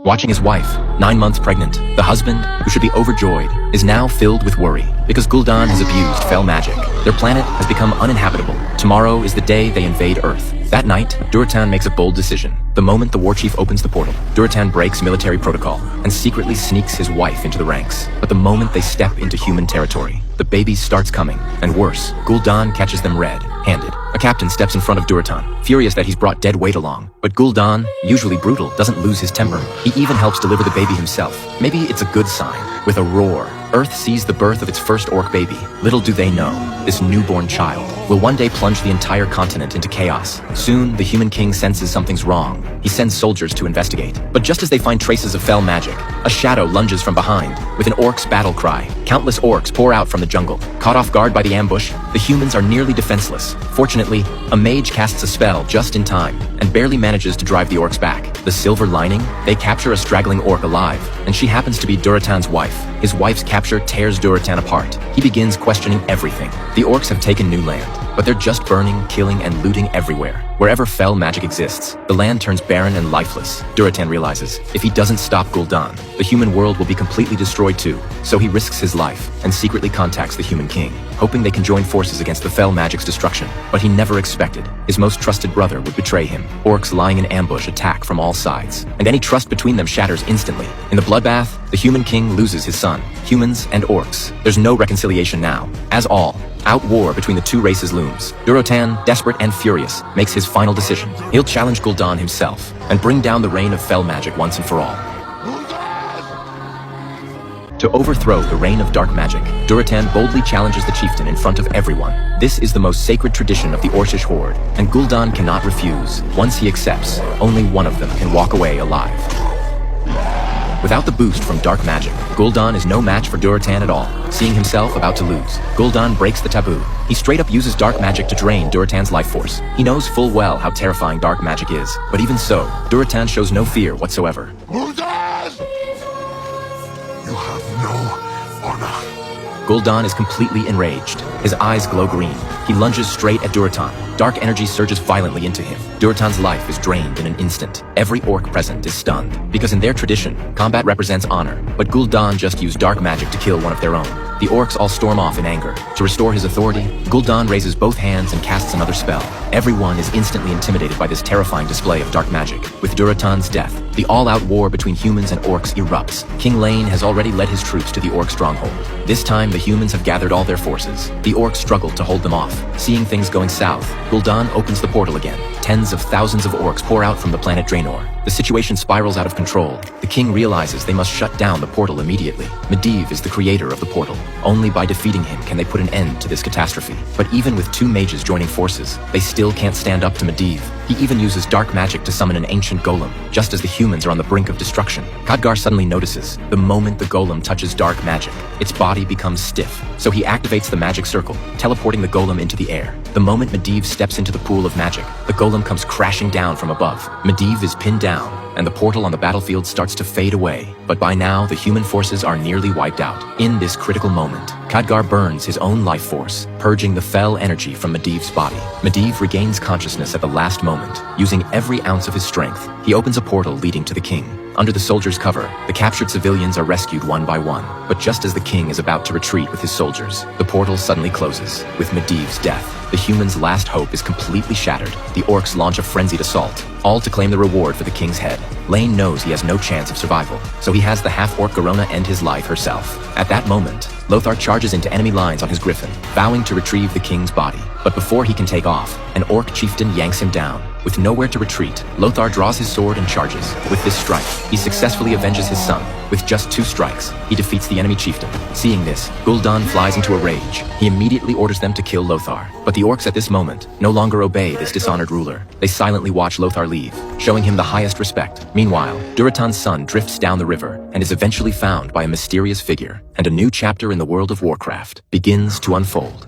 Watching his wife, 9 months pregnant, the husband, who should be overjoyed, is now filled with worry because Gul'dan has abused fell magic. Their planet has become uninhabitable. Tomorrow is the day they invade Earth. That night, Durotan makes a bold decision. The moment the war chief opens the portal, Durotan breaks military protocol and secretly sneaks his wife into the ranks. But the moment they step into human territory, the baby starts coming, and worse, Gul'dan catches them red-handed. A captain steps in front of Durotan, furious that he's brought dead weight along. But Gul'dan, usually brutal, doesn't lose his temper. He even helps deliver the baby himself. Maybe it's a good sign. With a roar, Earth sees the birth of its first orc baby. Little do they know, this newborn child will one day plunge the entire continent into chaos. Soon, the human king senses something's wrong. He sends soldiers to investigate. But just as they find traces of fell magic, a shadow lunges from behind. With an orc's battle cry, countless orcs pour out from the jungle. Caught off guard by the ambush, the humans are nearly defenseless. Fortunately, a mage casts a spell just in time and barely manages to drive the orcs back. The silver lining? They capture a straggling orc alive, and she happens to be Durotan's wife. His wife's capture tears Durotan apart. He begins questioning everything. The orcs have taken new land, but they're just burning, killing, and looting everywhere. Wherever fell magic exists, the land turns barren and lifeless. Durotan realizes, if he doesn't stop Gul'dan, the human world will be completely destroyed too. So he risks his life and secretly contacts the human king, hoping they can join forces against the fell magic's destruction. But he never expected his most trusted brother would betray him. Orcs lying in ambush attack from all sides, and any trust between them shatters instantly. In the bloodbath, the human king loses his son. Humans and orcs. There's no reconciliation now. As all-out war between the two races looms. Durotan, desperate and furious, makes his final decision. He'll challenge Gul'dan himself and bring down the reign of fell magic once and for all. To overthrow the reign of dark magic, Durotan boldly challenges the chieftain in front of everyone. This is the most sacred tradition of the Orcish horde, and Gul'dan cannot refuse. Once he accepts, only one of them can walk away alive. Without the boost from dark magic, Gul'dan is no match for Durotan at all. Seeing himself about to lose, Gul'dan breaks the taboo. He straight up uses dark magic to drain Durotan's life force. He knows full well how terrifying dark magic is, but even so, Durotan shows no fear whatsoever. Gul'dan! You have no honor. Gul'dan is completely enraged. His eyes glow green. He lunges straight at Durotan. Dark energy surges violently into him. Durotan's life is drained in an instant. Every orc present is stunned, because in their tradition, combat represents honor. But Gul'dan just used dark magic to kill one of their own. The orcs all storm off in anger. To restore his authority, Gul'dan raises both hands and casts another spell. Everyone is instantly intimidated by this terrifying display of dark magic. With Durotan's death, the all-out war between humans and orcs erupts. King Lane has already led his troops to the orc stronghold. This time, the humans have gathered all their forces. The orcs struggle to hold them off. Seeing things going south, Gul'dan opens the portal again. Tens of thousands of orcs pour out from the planet Draenor. The situation spirals out of control. The king realizes they must shut down the portal immediately. Medivh is the creator of the portal. Only by defeating him can they put an end to this catastrophe. But even with two mages joining forces, they still can't stand up to Medivh. He even uses dark magic to summon an ancient golem, just as the humans are on the brink of destruction. Khadgar suddenly notices, the moment the golem touches dark magic, its body becomes stiff. So he activates the magic circle, teleporting the golem into the air. The moment Medivh steps into the pool of magic, the golem comes crashing down from above. Medivh is pinned down, and the portal on the battlefield starts to fade away. But by now, the human forces are nearly wiped out. In this critical moment, Khadgar burns his own life force, purging the fell energy from Medivh's body. Medivh regains consciousness at the last moment. Using every ounce of his strength, he opens a portal leading to the king. Under the soldiers' cover, the captured civilians are rescued one by one. But just as the king is about to retreat with his soldiers, the portal suddenly closes. With Medivh's death, the humans' last hope is completely shattered. The orcs launch a frenzied assault, all to claim the reward for the king's head. Lane knows he has no chance of survival, so he has the half-orc Garona end his life herself. At that moment, Lothar charges into enemy lines on his griffin, vowing to retrieve the king's body. But before he can take off, an orc chieftain yanks him down. With nowhere to retreat, Lothar draws his sword and charges. With this strike, he successfully avenges his son. With just 2 strikes, he defeats the enemy chieftain. Seeing this, Gul'dan flies into a rage. He immediately orders them to kill Lothar. But the orcs at this moment no longer obey this dishonored ruler. They silently watch Lothar leave, showing him the highest respect. Meanwhile, Durotan's son drifts down the river and is eventually found by a mysterious figure. And a new chapter in the world of Warcraft begins to unfold.